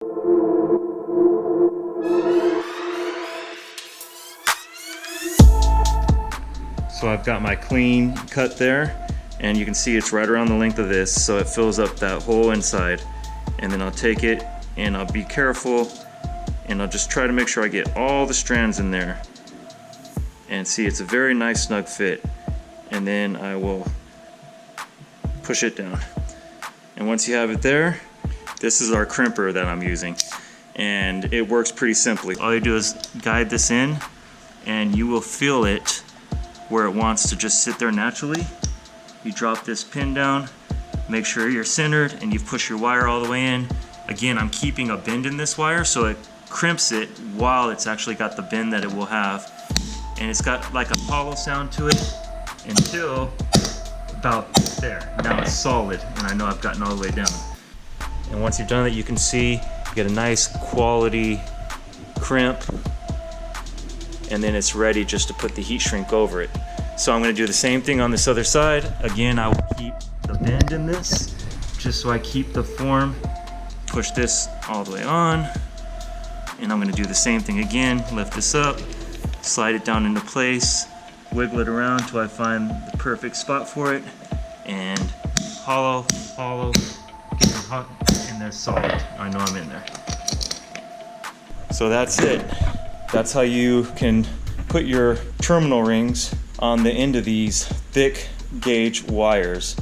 So I've got my clean cut there, and you can see it's right around the length of this, so it fills up that whole inside. And then I'll take it and I'll be careful, and I'll just try to make sure I get all the strands in there. And see, it's a very nice snug fit. And then I will push it down. And once you have it there, this is our crimper that I'm using. And it works pretty simply. All you do is guide this in, and you will feel it where it wants to just sit there naturally. You drop this pin down, make sure you're centered, and you push your wire all the way in. Again, I'm keeping a bend in this wire so it crimps it while it's actually got the bend that it will have. And it's got like a hollow sound to it until about there. Now it's solid, and I know I've gotten all the way down. And once you've done that, you can see you get a nice quality crimp, and then it's ready just to put the heat shrink over it. So I'm going to do the same thing on this other side. Again, I will keep the bend in this just so I keep the form. Push this all the way on, and I'm going to do the same thing again. Lift this up, slide it down into place, wiggle it around till I find the perfect spot for it, and hollow, get it hot, and they're solid. I know I'm in there. So that's it. That's how you can put your terminal rings on the end of these thick gauge wires.